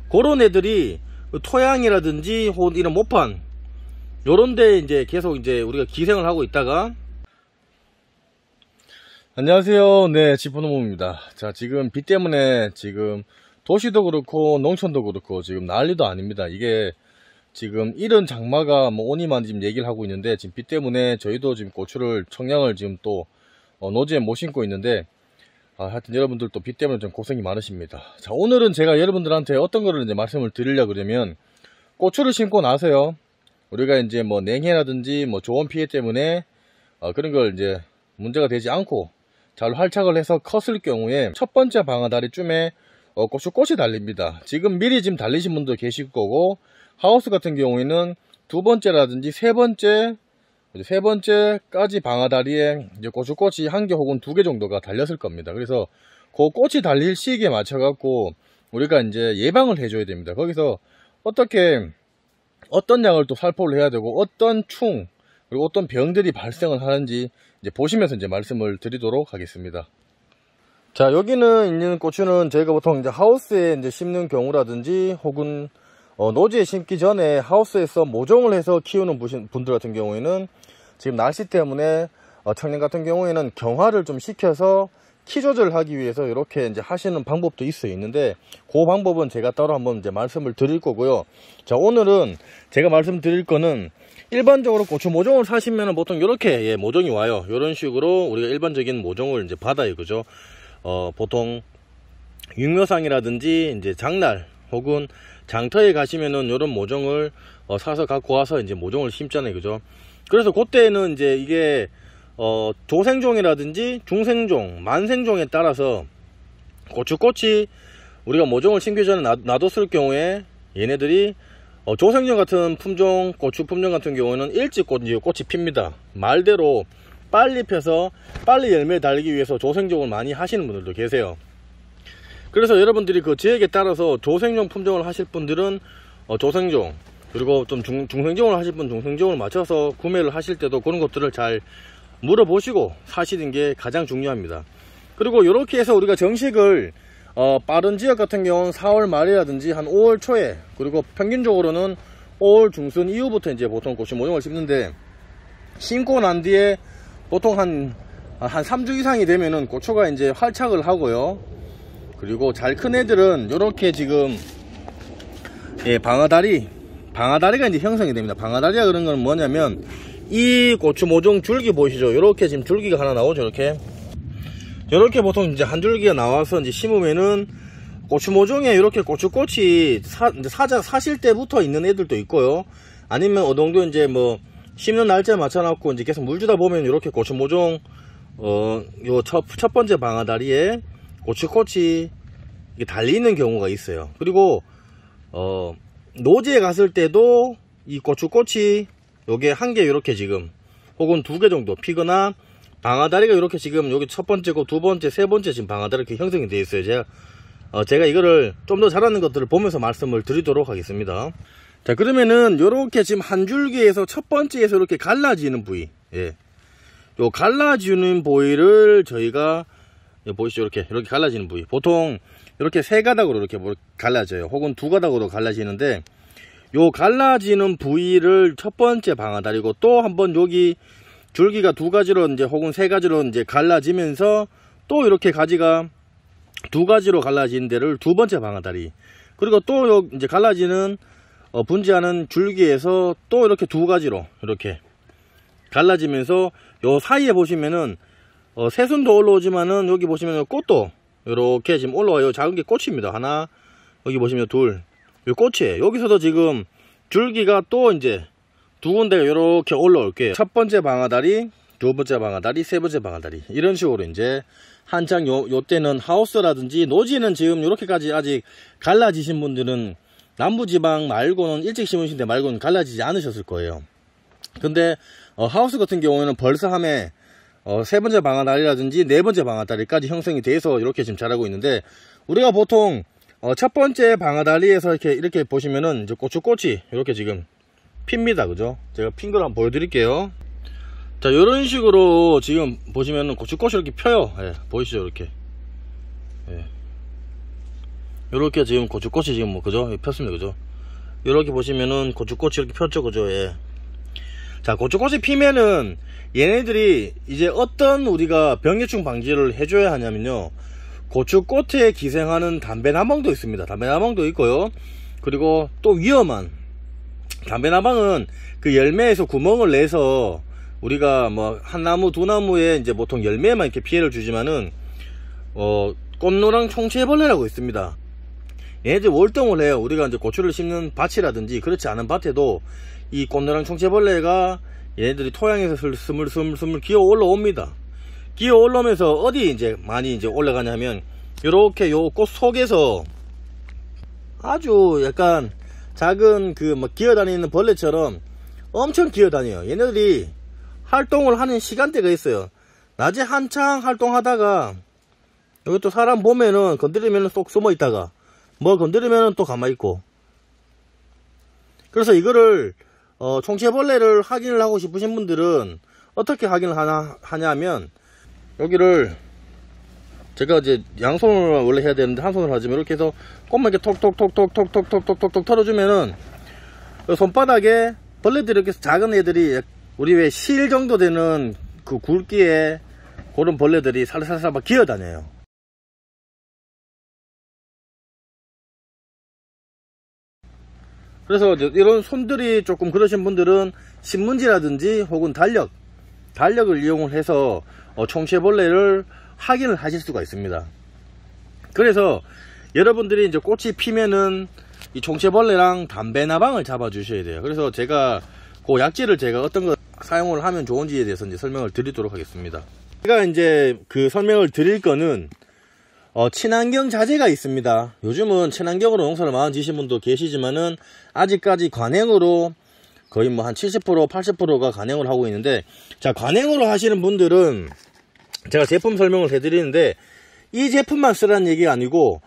그런 애들이 토양이라든지 혹은 이런 모판 요런데 이제 계속 이제 우리가 기생을 하고 있다가. 안녕하세요. 네, 지포노모입니다. 자, 지금 비 때문에 지금 도시도 그렇고 농촌도 그렇고 지금 난리도 아닙니다. 이게 지금 이런 장마가 뭐 오니만 지금 얘기를 하고 있는데, 지금 비 때문에 저희도 지금 고추를 청량을 지금 또 노지에 못 심고 있는데, 하여튼 여러분들도 비 때문에 좀 고생이 많으십니다. 자, 오늘은 제가 여러분들한테 어떤 거를 이제 말씀을 드리려고 그러면, 고추를 심고 나서요, 우리가 이제 뭐 냉해라든지 뭐 조원 피해 때문에 그런 걸 이제 문제가 되지 않고 잘 활착을 해서 컸을 경우에 첫 번째 방아다리쯤에 고추꽃이 달립니다. 지금 미리 지금 달리신 분도 계실 거고, 하우스 같은 경우에는 두 번째라든지 세 번째까지 방아다리에 이제 고추꽃이 한 개 혹은 두 개 정도가 달렸을 겁니다. 그래서 그 꽃이 달릴 시기에 맞춰 갖고 우리가 이제 예방을 해줘야 됩니다. 거기서 어떤 약을 또 살포를 해야 되고, 어떤 충 그리고 어떤 병들이 발생을 하는지 이제 보시면서 이제 말씀을 드리도록 하겠습니다. 자, 여기는 있는 고추는 저희가 보통 이제 하우스에 이제 심는 경우라든지 혹은 노지에 심기 전에 하우스에서 모종을 해서 키우는 분들 같은 경우에는 지금 날씨 때문에 청년 같은 경우에는 경화를 좀 시켜서 키 조절을 하기 위해서 이렇게 이제 하시는 방법도 있는데, 그 방법은 제가 따로 한번 이제 말씀을 드릴 거고요. 자, 오늘은 제가 말씀드릴 거는 일반적으로 고추 모종을 사시면 보통 이렇게 모종이 와요. 이런 식으로 우리가 일반적인 모종을 이제 받아요, 그죠? 보통 육묘상이라든지 이제 장날 혹은 장터에 가시면은 이런 모종을 사서 갖고 와서 이제 모종을 심잖아요, 그죠? 그래서 그때는 이제 이게 조생종이라든지 중생종, 만생종에 따라서 고추꽃이 우리가 모종을 심기 전에 놔뒀을 경우에 얘네들이 조생종 같은 품종, 고추 품종 같은 경우에는 일찍 꽃이 핍니다. 말대로 빨리 펴서 빨리 열매를 달기 위해서 조생종을 많이 하시는 분들도 계세요. 그래서 여러분들이 그 지역에 따라서 조생종 품종을 하실 분들은 조생종, 그리고 좀 중생종을 하실 분 중생종을 맞춰서 구매를 하실 때도 그런 것들을 잘 물어보시고 사시는 게 가장 중요합니다. 그리고 이렇게 해서 우리가 정식을 빠른 지역 같은 경우는 4월 말이라든지 한 5월 초에, 그리고 평균적으로는 5월 중순 이후부터 이제 보통 고추 모종을 심는데, 심고 난 뒤에 보통 한 3주 이상이 되면은 고추가 이제 활착을 하고요. 그리고 잘 큰 애들은 이렇게 지금 방아다리가 이제 형성이 됩니다. 방아다리가 그런 건 뭐냐면, 이 고추 모종 줄기 보이시죠? 이렇게 지금 줄기가 하나 나오죠. 이렇게 보통 이제 한 줄기가 나와서 이제 심으면은 고추 모종에 이렇게 고추꽃이 사실 때부터 있는 애들도 있고요. 아니면 어느 정도 이제 뭐 심는 날짜에 맞춰놓고 이제 계속 물 주다 보면 이렇게 고추 모종 요 첫 번째 방아다리에 고추꽃이 달리는 경우가 있어요. 그리고 노지에 갔을 때도 이 고추꽃이 요게 한 개 이렇게 지금 혹은 두 개 정도 피거나, 방아다리가 이렇게 지금 여기 첫 번째고 두 번째, 세 번째 지금 방아다리 이렇게 형성이 되어 있어요. 제가 이거를 좀 더 자라는 것들을 보면서 말씀을 드리도록 하겠습니다. 자, 그러면은 요렇게 지금 한 줄기에서 첫 번째에서 이렇게 갈라지는 부위, 요 갈라지는 부위를 저희가 보이시죠? 이렇게 갈라지는 부위, 보통 이렇게 세 가닥으로 이렇게 갈라져요. 혹은 두 가닥으로 갈라지는데, 요 갈라지는 부위를 첫 번째 방아다리고, 또 한번 여기 줄기가 두 가지로 이제 혹은 세 가지로 이제 갈라지면서 또 이렇게 가지가 두 가지로 갈라지는 데를 두 번째 방아다리, 그리고 또 요 이제 갈라지는 분지하는 줄기에서 또 이렇게 두 가지로 이렇게 갈라지면서 요 사이에 보시면은 새순도 올라오지만은 여기 보시면 꽃도 이렇게 지금 올라와요. 작은 게 꽃입니다. 하나, 여기 보시면 둘, 요 꽃이에요. 여기서도 지금 줄기가 또 이제 두 군데가 이렇게 올라올게요. 첫 번째 방아다리, 두 번째 방아다리, 세 번째 방아다리, 이런 식으로 이제 한창 요 때는 하우스라든지 노지는 지금 이렇게까지 아직 갈라지신 분들은 남부지방 말고는 일찍 심으신 데 말고는 갈라지지 않으셨을 거예요. 근데 하우스 같은 경우에는 벌써 함에 세 번째 방아다리라든지 네 번째 방아다리까지 형성이 돼서 이렇게 지금 자라고 있는데, 우리가 보통 첫 번째 방아다리에서 이렇게 보시면은 이제 고추꽃이 이렇게 지금 핍니다. 그죠? 제가 핀 걸 한번 보여드릴게요. 자, 이런 식으로 지금 보시면은 고추꽃이 이렇게 펴요. 보이시죠? 이렇게. 요렇게 지금 고추꽃이 지금 뭐 그죠? 폈습니다. 그죠? 요렇게 보시면은 고추꽃이 이렇게 폈죠. 그죠? 예. 자, 고추꽃이 피면은 얘네들이 이제 어떤 우리가 병해충 방지를 해줘야 하냐면요, 고추꽃에 기생하는 담배나방도 있습니다. 담배나방도 있고요. 그리고 또 위험한 담배나방은 그 열매에서 구멍을 내서 우리가 뭐 한 나무 두 나무에 이제 보통 열매만 이렇게 피해를 주지만은 꽃노랑 총체벌레라고 있습니다. 얘네들 월동을 해요. 우리가 이제 고추를 심는 밭이라든지 그렇지 않은 밭에도 이 꽃노랑 총체벌레가 얘네들이 토양에서 스물스물 기어 올라옵니다. 기어 올라오면서 어디 이제 많이 이제 올라가냐면 요렇게 요 꽃 속에서 아주 약간 작은 그 막 기어다니는 벌레처럼 엄청 기어다녀요. 얘네들이 활동을 하는 시간대가 있어요. 낮에 한창 활동하다가 여기 또 사람 보면은 건드리면은 쏙 숨어 있다가 뭐 건드리면은 또 가만히 있고. 그래서 이거를 총체벌레를 확인을 하고 싶으신 분들은 어떻게 확인을 하냐면 여기를 제가 이제 양손으로 원래 해야 되는데 한 손으로 하지만 이렇게 해서 꽃만 이렇게 톡톡톡톡톡톡톡톡톡 털어주면은 손바닥에 벌레들이 이렇게 작은 애들이 우리 왜 실 정도 되는 그 굵기에 그런 벌레들이 살살살 막 기어다녀요. 그래서 이런 손들이 조금 그러신 분들은 신문지라든지 혹은 달력을 이용을 해서 총체벌레를 확인을 하실 수가 있습니다. 그래서 여러분들이 이제 꽃이 피면은 이 총체벌레랑 담배나방을 잡아 주셔야 돼요. 그래서 제가 그 약재를 제가 어떤 거 사용을 하면 좋은지에 대해서 이제 설명을 드리도록 하겠습니다. 제가 이제 그 설명을 드릴 거는 친환경 자재가 있습니다. 요즘은 친환경으로 농사를 많이 지신 분도 계시지만은 아직까지 관행으로 거의 뭐 한 70% 80%가 관행을 하고 있는데, 자, 관행으로 하시는 분들은 제가 제품 설명을 해드리는데 이 제품만 쓰라는 얘기가 아니고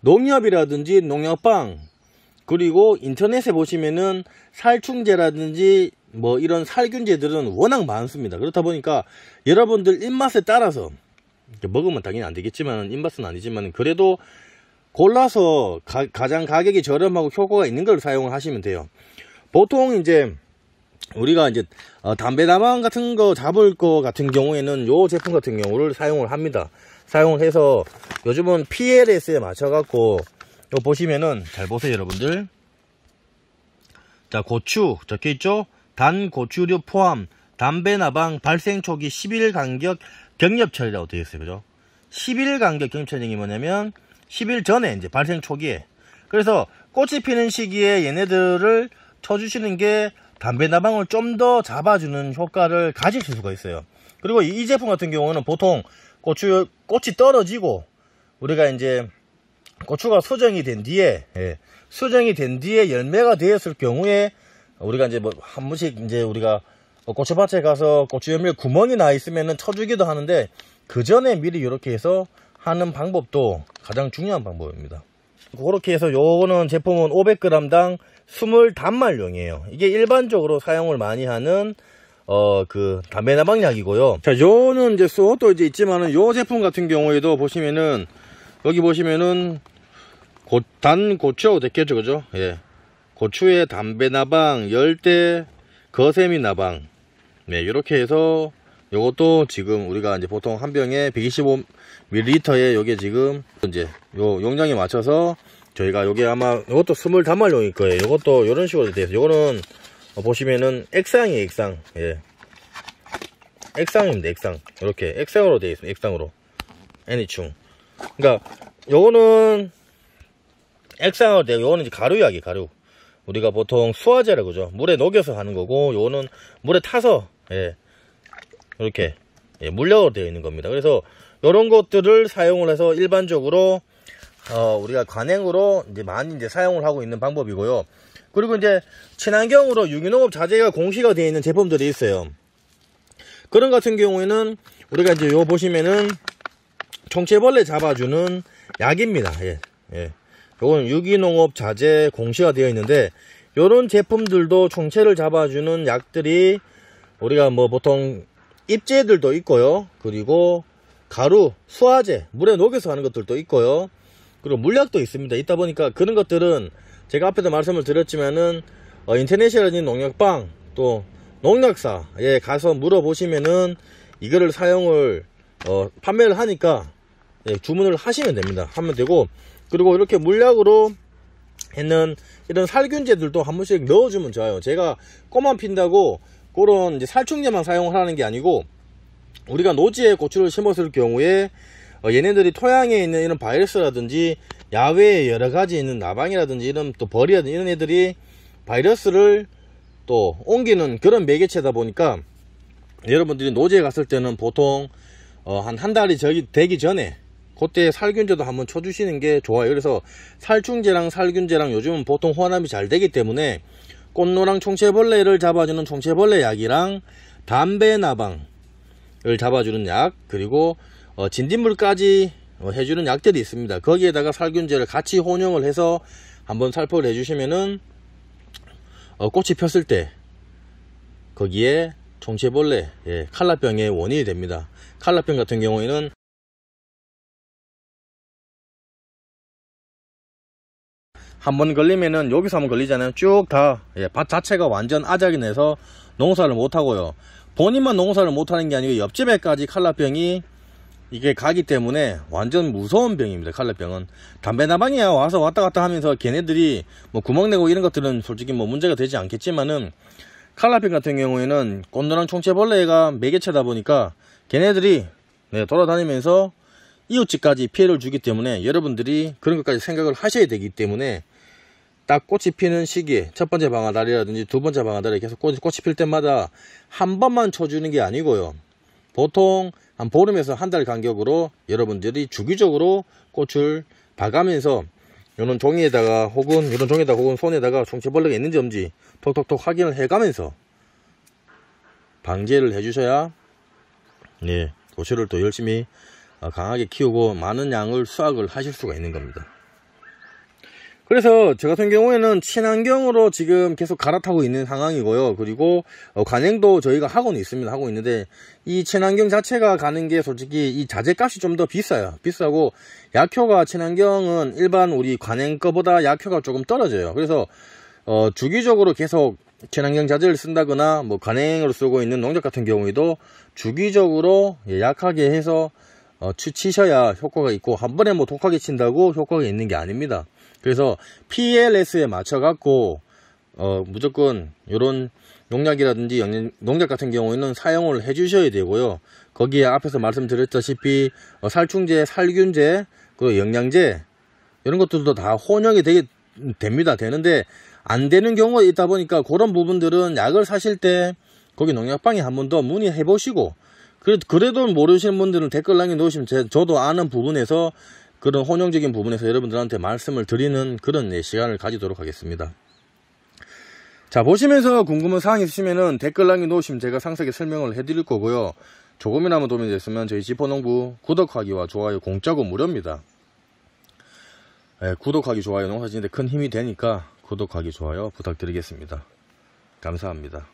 농협이라든지 농협방 그리고 인터넷에 보시면은 살충제라든지 뭐 이런 살균제들은 워낙 많습니다. 그렇다 보니까 여러분들 입맛에 따라서 먹으면 당연히 안 되겠지만 입맛은 아니지만 그래도 골라서 가장 가격이 저렴하고 효과가 있는 걸 사용을 하시면 돼요. 보통 이제 우리가 이제 담배나방 같은 거 잡을 거 같은 경우에는 요 제품 같은 경우를 사용을 합니다. 사용을 해서 요즘은 PLS에 맞춰 갖고 요 보시면은 잘 보세요 여러분들. 자, 고추 적혀 있죠. 단 고추류 포함 담배나방 발생 초기 10일 간격 격렵 처리라고 되어 있어요. 그죠? 10일 간격 격렵 처리이 뭐냐면 10일 전에 이제 발생 초기에, 그래서 꽃이 피는 시기에 얘네들을 쳐주시는 게 담배나방을 좀 더 잡아주는 효과를 가질 수가 있어요. 그리고 이 제품 같은 경우는 보통 꽃이 떨어지고 우리가 이제 고추가 수정이 된 뒤에 열매가 되었을 경우에 우리가 이제 뭐 한 번씩 이제 우리가 고추밭에 가서 고추 열매 구멍이 나 있으면은 쳐주기도 하는데 그 전에 미리 이렇게 해서 하는 방법도 가장 중요한 방법입니다. 그렇게 해서 요거는 제품은 500g당 20단말용이에요. 이게 일반적으로 사용을 많이 하는 그 담배나방 약이고요. 자, 요는 이제 또 이제 있지만은 요 제품 같은 경우에도 보시면은 여기 보시면은 단 고추하고 됐겠죠, 그죠? 예. 고추에 담배나방, 열대 거세미 나방, 네, 이렇게 해서 요것도 지금 우리가 이제 보통 한 병에 125ml에 요게 지금 이제 요 용량에 맞춰서 저희가 요게 아마 요것도 20단말용일 거예요. 요것도 요런 식으로 되어 있어요. 요거는 보시면은 액상이에요, 액상. 예. 액상입니다, 액상. 이렇게 액상으로 되어 있습니다, 액상으로. 애니충. 그러니까 요거는 액상으로 되고 요거는 이제 가루약이에요, 가루. 우리가 보통 수화제라고 그러죠. 물에 녹여서 하는 거고 요거는 물에 타서 이렇게 물약으로 되어 있는 겁니다. 그래서 이런 것들을 사용을 해서 일반적으로 우리가 관행으로 이제 많이 이제 사용을 하고 있는 방법이고요. 그리고 이제 친환경으로 유기농업 자재가 공시가 되어 있는 제품들이 있어요. 그런 같은 경우에는 우리가 이제 요 보시면은 총체벌레 잡아주는 약입니다. 요건 유기농업 자재 공시가 되어 있는데 요런 제품들도 총체를 잡아주는 약들이 우리가 뭐 보통 잎제들도 있고요. 그리고 가루, 수화제, 물에 녹여서 하는 것들도 있고요. 그리고 물약도 있습니다. 있다 보니까 그런 것들은 제가 앞에도 말씀을 드렸지만은 인터넷이라든지 농약방 또 농약사에 가서 물어보시면은 이거를 사용을 판매를 하니까 주문을 하시면 됩니다. 하면 되고, 그리고 이렇게 물약으로 있는 이런 살균제들도 한 번씩 넣어주면 좋아요. 제가 꽃만 핀다고 그런 이제 살충제만 사용하라는 게 아니고, 우리가 노지에 고추를 심었을 경우에 얘네들이 토양에 있는 이런 바이러스라든지 야외에 여러가지 있는 나방이라든지 이런 또 벌이라든지 이런 애들이 바이러스를 또 옮기는 그런 매개체다 보니까 여러분들이 노지에 갔을 때는 보통 한 달이 되기 전에 그때 살균제도 한번 쳐주시는 게 좋아요. 그래서 살충제랑 살균제랑 요즘은 보통 혼합이 잘 되기 때문에 꽃노랑 총체벌레를 잡아주는 총체벌레 약이랑 담배나방을 잡아주는 약, 그리고 진딧물까지 해주는 약들이 있습니다. 거기에다가 살균제를 같이 혼용을 해서 한번 살포를 해주시면은 꽃이 폈을 때 거기에 총체벌레, 칼라병의 원인이 됩니다. 칼라병 같은 경우에는 한번 걸리면은 여기서 한번 걸리잖아요. 쭉 다 밭 자체가 완전 아작이 내서 농사를 못하고요. 본인만 농사를 못하는 게 아니고 옆집에까지 칼라병이 이게 가기 때문에 완전 무서운 병입니다. 칼라병은 담배나방이야 와서 왔다 갔다 하면서 걔네들이 뭐 구멍 내고 이런 것들은 솔직히 뭐 문제가 되지 않겠지만은, 칼라병 같은 경우에는 꽃노랑 총체벌레가 매개체다 보니까 걔네들이 돌아다니면서 이웃집까지 피해를 주기 때문에 여러분들이 그런 것까지 생각을 하셔야 되기 때문에, 딱 꽃이 피는 시기에 첫 번째 방아다리라든지 두 번째 방아다리 계속 꽃이 필 때마다 한 번만 쳐주는 게 아니고요. 보통 한 보름에서 한 달 간격으로 여러분들이 주기적으로 꽃을 봐가면서 이런 종이에다가 혹은 손에다가 총체벌레가 있는지 없는지 톡톡톡 확인을 해가면서 방제를 해주셔야 고추를 또 열심히 강하게 키우고 많은 양을 수확을 하실 수가 있는 겁니다. 그래서 저 같은 경우에는 친환경으로 지금 계속 갈아타고 있는 상황이고요. 그리고 관행도 저희가 하고는 있습니다. 하고 있는데, 이 친환경 자체가 가는 게 솔직히 이 자재값이 좀 더 비싸요. 비싸고 약효가, 친환경은 일반 우리 관행 거보다 약효가 조금 떨어져요. 그래서 주기적으로 계속 친환경 자재를 쓴다거나 뭐 관행으로 쓰고 있는 농약 같은 경우에도 주기적으로 약하게 해서 치셔야 효과가 있고, 한 번에 뭐 독하게 친다고 효과가 있는 게 아닙니다. 그래서 PLS에 맞춰 갖고 무조건 이런 농약이라든지 농약 같은 경우에는 사용을 해 주셔야 되고요. 거기에 앞에서 말씀드렸다시피 살충제, 살균제, 그리고 영양제 이런 것들도 다 혼용이 됩니다. 되는데 안 되는 경우가 있다 보니까 그런 부분들은 약을 사실 때 거기 농약방에 한 번 더 문의해 보시고, 그래도 모르시는 분들은 댓글란에 놓으시면 저도 아는 부분에서 그런 혼용적인 부분에서 여러분들한테 말씀을 드리는 그런 시간을 가지도록 하겠습니다. 자, 보시면서 궁금한 사항이 있으시면은 댓글란에 놓으시면 제가 상세하게 설명을 해드릴 거고요. 조금이나마 도움이 됐으면 저희 지포농부 구독하기와 좋아요 공짜고 무료입니다. 구독하기, 좋아요 농사 짓는데 큰 힘이 되니까 구독하기, 좋아요 부탁드리겠습니다. 감사합니다.